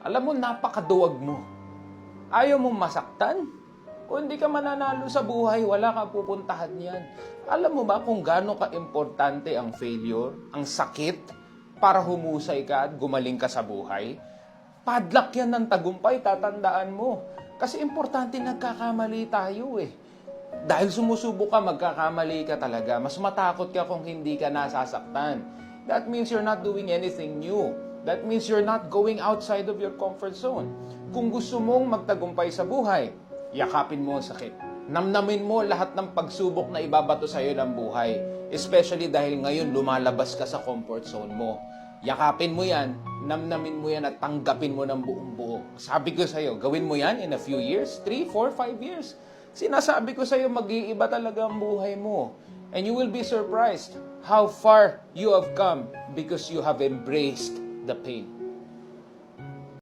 Alam mo, napakaduwag mo. Ayaw mong masaktan? Kung hindi ka mananalo sa buhay, wala ka pupuntahan yan. Alam mo ba kung gaano ka-importante ang failure, ang sakit, para humusay ka at gumaling ka sa buhay? Padlock yan ng tagumpay, tatandaan mo. Kasi importante nagkakamali tayo eh. Dahil sumusubok ka, magkakamali ka talaga. Mas matakot ka kung hindi ka nasasaktan. That means you're not doing anything new. That means you're not going outside of your comfort zone. Kung gusto mong magtagumpay sa buhay, yakapin mo ang sakit. Namnamin mo lahat ng pagsubok na ibabato sa'yo ng buhay. Especially dahil ngayon lumalabas ka sa comfort zone mo. Yakapin mo yan, namnamin mo yan at tanggapin mo ng buong buo. Sabi ko sa'yo, gawin mo yan in a few years, 3, 4, 5 years. Sinasabi ko sa'yo, mag-iiba talaga ang buhay mo. And you will be surprised how far you have come because you have embraced the pain.